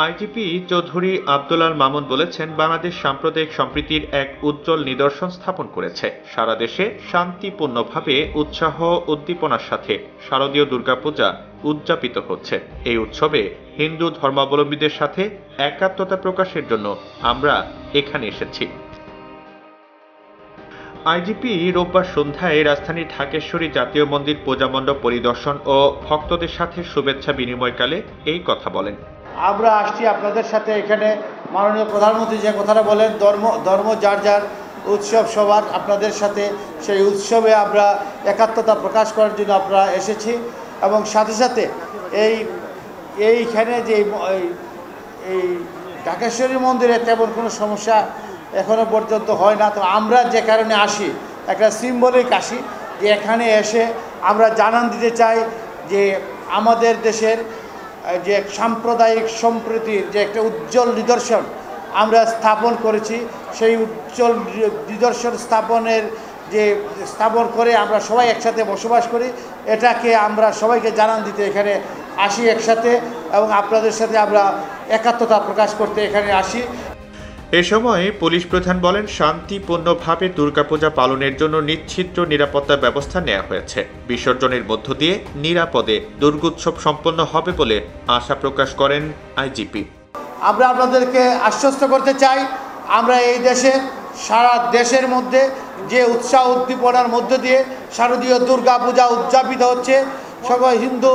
IGP Chowdhury Abdul Al Mamun বলেছেন, বাংলাদেশ সাম্প্রদায়িক সম্প্রীতির এক উজ্জ্বল নিদর্শন স্থাপন করেছে। সারা দেশে শান্তিপূর্ণভাবে উৎসাহ উদ্দীপনার সাথে শারদীয় দুর্গাপূজা উদযাপিত হচ্ছে। এই উৎসবে হিন্দু ধর্মাবলম্বীদের সাথে একাত্মতা প্রকাশের জন্য আমরা এখানে এসেছি। আইজিপি রোববার সন্ধ্যায় রাজধানীর ঢাকেশ্বরী জাতীয় মন্দির পূজা মণ্ডপ পরিদর্শন ও ভক্তদের সাথে শুভেচ্ছা বিনিময়কালে এই কথা বলেন। আমরা আসছি আপনাদের সাথে এখানে। মাননীয় প্রধানমন্ত্রী যে কথাটা বলেন, ধর্ম যার যার, উৎসব সবার, আপনাদের সাথে সেই উৎসবে আমরা একাত্মতা প্রকাশ করার জন্য আমরা এসেছি। এবং সাথে সাথে এইখানে যে এই ঢাকেশ্বরী মন্দিরে তেমন কোনো সমস্যা এখনো পর্যন্ত হয় না। তো আমরা যে কারণে আসি, একটা সিম্বলিক আসি, যে এখানে এসে আমরা জানান দিতে চাই যে আমাদের দেশের যে সাম্প্রদায়িক সম্প্রীতির যে একটা উজ্জ্বল নিদর্শন আমরা স্থাপন করেছি, সেই উজ্জ্বল নিদর্শন স্থাপন করে আমরা সবাই একসাথে বসবাস করি, এটাকে আমরা সবাইকে জানান দিতে এখানে আসি একসাথে, এবং আপনাদের সাথে আমরা একাত্মতা প্রকাশ করতে এখানে আসি। এ সময় পুলিশ প্রধান বলেন, শান্তিপূর্ণভাবে দুর্গাপূজা পালনের জন্য নিশ্চিদ্র নিরাপত্তা ব্যবস্থা নেওয়া হয়েছে। বিসর্জনের মধ্য দিয়ে নিরাপদে দুর্গোৎসব সম্পন্ন হবে বলে আশা প্রকাশ করেন আইজিপি। আমরা আপনাদেরকে আশ্বস্ত করতে চাই, আমরা এই দেশে সারা দেশের মধ্যে যে উৎসাহ উদ্দীপনার মধ্য দিয়ে শারদীয় দুর্গাপূজা উদযাপিত হচ্ছে, সকল হিন্দু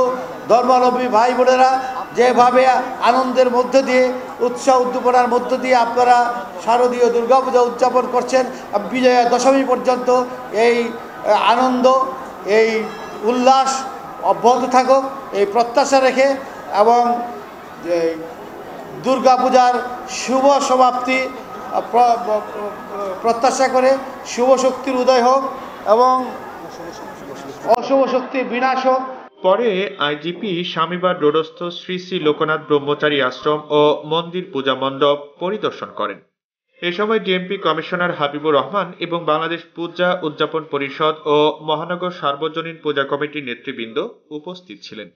ধর্মাবলম্বী ভাই বোনেরা যেভাবে আনন্দের মধ্য দিয়ে, উৎসাহ উদ্দীপনার মধ্য দিয়ে আপনারা শারদীয় দুর্গাপূজা উদযাপন করছেন, বিজয়া দশমী পর্যন্ত এই আনন্দ, এই উল্লাস অব্যাহত থাকুক এই প্রত্যাশা রেখে, এবং দুর্গাপূজার শুভ সমাপ্তি প্রত্যাশা করে শুভ শক্তির উদয় হোক এবং অশুভ শক্তির বিনাশ হোক। পরে আইজিপি স্বামীবার রোডস্থ শ্রী শ্রী লোকনাথ ব্রহ্মচারী আশ্রম ও মন্দির পূজা মণ্ডপ পরিদর্শন করেন। এ সময় ডিএমপি কমিশনার হাবিবুর রহমান এবং বাংলাদেশ পূজা উদযাপন পরিষদ ও মহানগর সার্বজনীন পূজা কমিটির নেতৃবৃন্দ উপস্থিত ছিলেন।